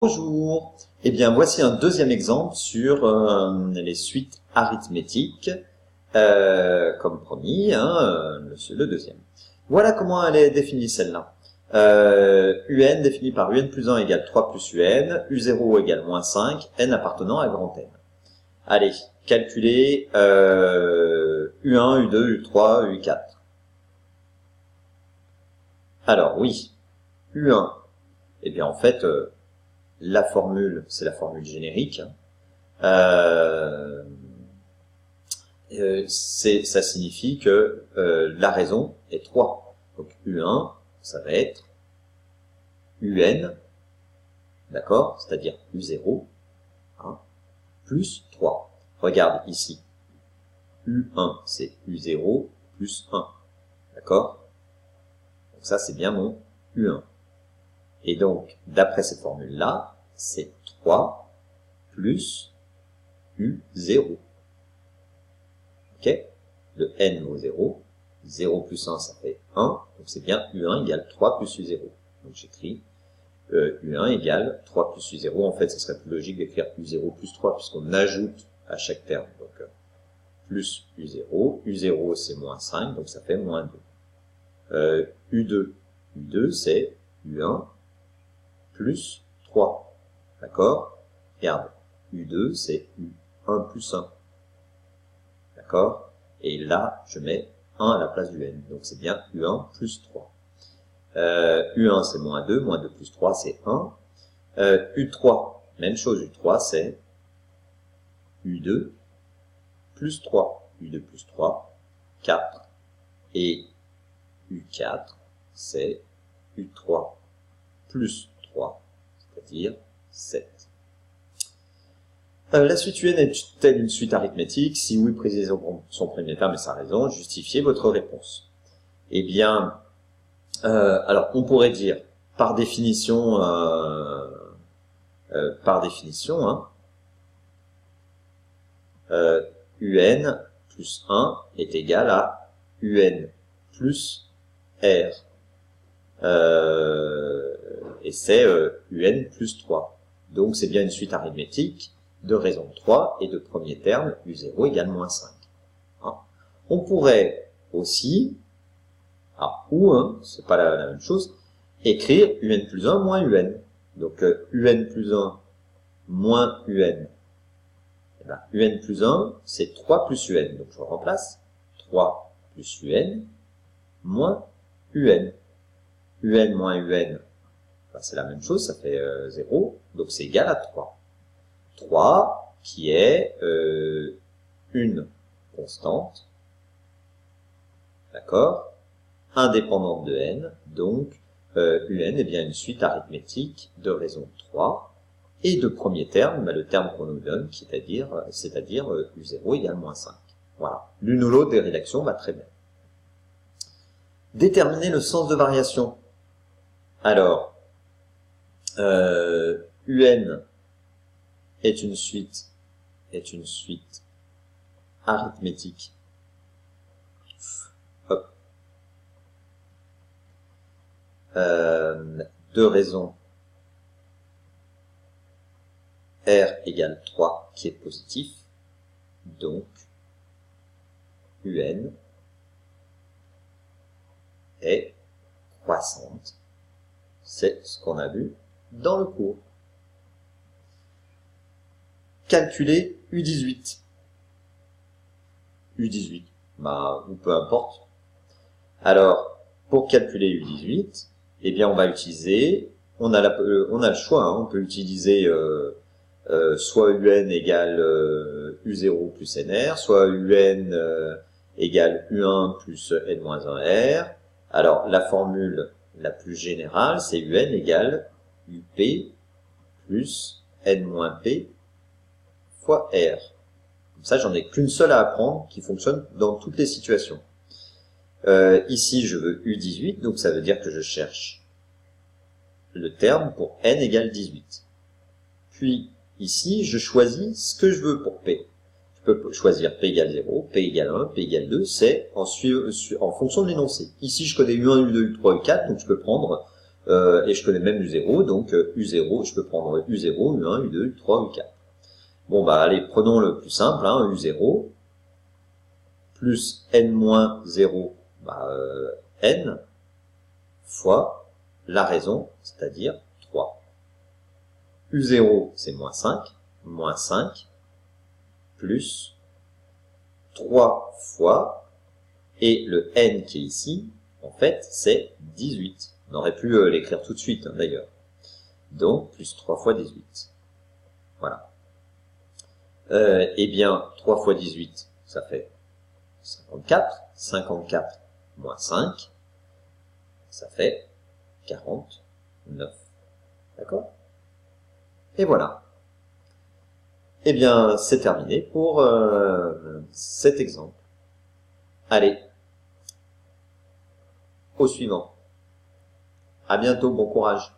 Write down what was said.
Bonjour. Eh bien, voici un deuxième exemple sur les suites arithmétiques, comme promis, hein, le deuxième. Voilà comment elle est définie celle-là. UN défini par UN plus 1 égale 3 plus UN, U0 égale moins 5, N appartenant à grand N. Allez, calculer U1, U2, U3, U4. Alors oui, U1, eh bien en fait... la formule, c'est la formule générique. Ça signifie que la raison est 3. Donc U1, ça va être UN, d'accord, c'est-à-dire U0, hein, plus 3. Regarde ici. U1, c'est U0 plus 1. D'accord? Donc ça, c'est bien mon U1. Et donc, d'après cette formule-là, c'est 3 plus U0. Ok? Le N vaut 0. 0 plus 1, ça fait 1. Donc c'est bien U1 égale 3 plus U0. Donc j'écris U1 égale 3 plus U0. En fait, ce serait plus logique d'écrire U0 plus 3 puisqu'on ajoute à chaque terme. Donc plus U0. U0, c'est moins 5, donc ça fait moins 2. U2. U2, c'est U1 plus 3. D'accord? Regarde, U2, c'est U1 plus 1. D'accord? Et là, je mets 1 à la place du N. Donc, c'est bien U1 plus 3. U1, c'est moins 2. Moins 2 plus 3, c'est 1. U3, même chose. U3, c'est U2 plus 3. U2 plus 3, 4. Et U4, c'est U3 plus 3, c'est-à-dire 7. La suite UN est-elle une suite arithmétique? Si oui, précisez son premier terme et sa raison. Justifiez votre réponse. Eh bien, alors on pourrait dire, par définition, UN plus 1 est égal à UN plus R. Et c'est UN plus 3. Donc c'est bien une suite arithmétique de raison 3 et de premier terme U0 égale moins 5. Hein. On pourrait aussi, ou c'est pas la même chose, écrire UN plus 1 moins UN. Donc UN plus 1 moins UN. Et ben, UN plus 1, c'est 3 plus UN. Donc je remplace 3 plus UN moins UN. UN moins UN, ben, c'est la même chose, ça fait 0, donc c'est égal à 3. 3 qui est une constante, d'accord, indépendante de n, donc UN est bien une suite arithmétique de raison 3, et de premier terme, ben, le terme qu'on nous donne, c'est-à-dire U0 égale moins 5. Voilà, l'une ou l'autre des rédactions va très bien. Déterminer le sens de variation. Alors, UN est une suite arithmétique. Hop. De raison R égale 3 qui est positif. Donc, UN est croissante. C'est ce qu'on a vu dans le cours. Calculer U18. U18, ou peu importe. Alors, pour calculer U18, eh bien, on va utiliser, on a le choix, hein, on peut utiliser soit UN égale U0 plus NR, soit UN égale U1 plus N-1R. Alors, la formule la plus générale, c'est UN égale UP plus N-P fois R. Comme ça, j'en ai qu'une seule à apprendre qui fonctionne dans toutes les situations. Ici, je veux U18, donc ça veut dire que je cherche le terme pour N égale 18. Puis, ici, je choisis ce que je veux pour P. Je peux choisir P égale 0, P égale 1, P égale 2, c'est en fonction de l'énoncé. Ici, je connais U1, U2, U3, U4, donc je peux prendre et je connais même U0, donc U0, je peux prendre U0, U1, U2, U3, U4. Bon, bah allez, prenons le plus simple, hein, U0, plus n-0, bah, n, fois la raison, c'est-à-dire 3. U0, c'est moins 5, plus 3 fois, et le n qui est ici, en fait, c'est 18. On aurait pu l'écrire tout de suite, hein, d'ailleurs. Donc, plus 3 fois 18. Voilà. Eh bien, 3 fois 18, ça fait 54. 54 moins 5, ça fait 49. D'accord? Et voilà. Eh bien, c'est terminé pour cet exemple. Allez, au suivant. À bientôt, bon courage.